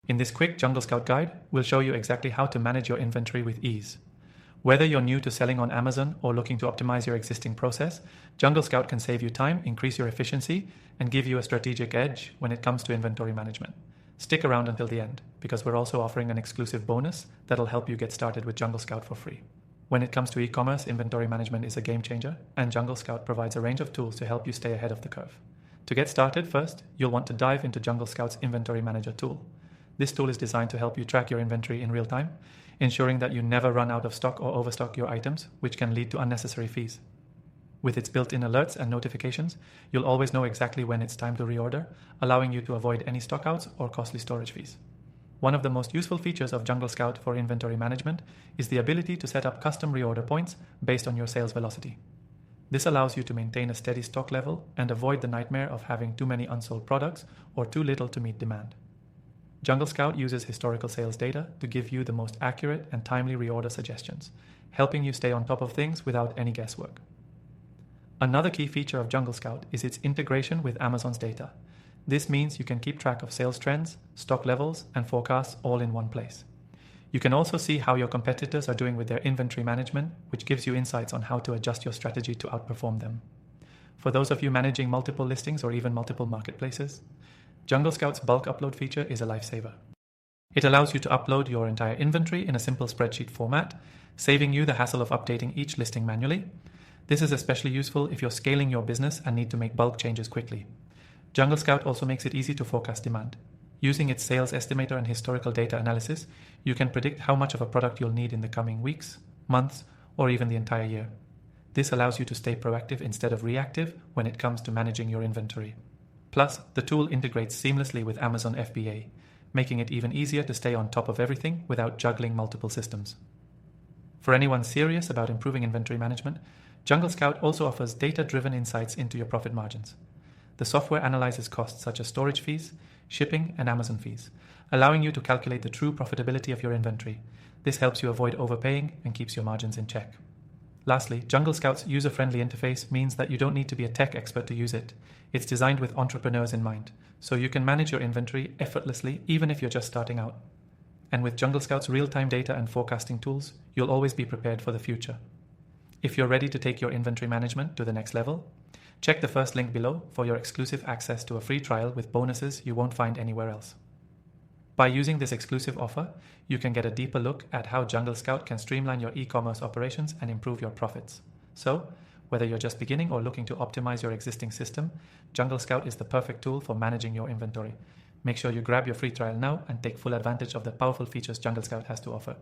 In this quick JungleScout guide, we'll show you exactly how to manage your inventory with ease. Whether you're new to selling on Amazon or looking to optimize your existing process, JungleScout can save you time, increase your efficiency, and give you a strategic edge when it comes to inventory management. Stick around until the end, because we're also offering an exclusive bonus that'll help you get started with JungleScout for free. When it comes to e-commerce, inventory management is a game changer, and JungleScout provides a range of tools to help you stay ahead of the curve. To get started, first, you'll want to dive into JungleScout's Inventory Manager tool. This tool is designed to help you track your inventory in real time, ensuring that you never run out of stock or overstock your items, which can lead to unnecessary fees. With its built-in alerts and notifications, you'll always know exactly when it's time to reorder, allowing you to avoid any stockouts or costly storage fees. One of the most useful features of JungleScout for inventory management is the ability to set up custom reorder points based on your sales velocity. This allows you to maintain a steady stock level and avoid the nightmare of having too many unsold products or too little to meet demand. JungleScout uses historical sales data to give you the most accurate and timely reorder suggestions, helping you stay on top of things without any guesswork. Another key feature of JungleScout is its integration with Amazon's data. This means you can keep track of sales trends, stock levels, and forecasts all in one place. You can also see how your competitors are doing with their inventory management, which gives you insights on how to adjust your strategy to outperform them. For those of you managing multiple listings or even multiple marketplaces, JungleScout's bulk upload feature is a lifesaver. It allows you to upload your entire inventory in a simple spreadsheet format, saving you the hassle of updating each listing manually. This is especially useful if you're scaling your business and need to make bulk changes quickly. JungleScout also makes it easy to forecast demand. Using its sales estimator and historical data analysis, you can predict how much of a product you'll need in the coming weeks, months, or even the entire year. This allows you to stay proactive instead of reactive when it comes to managing your inventory. Plus, the tool integrates seamlessly with Amazon FBA, making it even easier to stay on top of everything without juggling multiple systems. For anyone serious about improving inventory management, JungleScout also offers data-driven insights into your profit margins. The software analyzes costs such as storage fees, shipping, and Amazon fees, allowing you to calculate the true profitability of your inventory. This helps you avoid overpaying and keeps your margins in check. Lastly, JungleScout's user-friendly interface means that you don't need to be a tech expert to use it. It's designed with entrepreneurs in mind, so you can manage your inventory effortlessly even if you're just starting out. And with JungleScout's real-time data and forecasting tools, you'll always be prepared for the future. If you're ready to take your inventory management to the next level, check the first link below for your exclusive access to a free trial with bonuses you won't find anywhere else. By using this exclusive offer, you can get a deeper look at how JungleScout can streamline your e-commerce operations and improve your profits. So, whether you're just beginning or looking to optimize your existing system, JungleScout is the perfect tool for managing your inventory. Make sure you grab your free trial now and take full advantage of the powerful features JungleScout has to offer.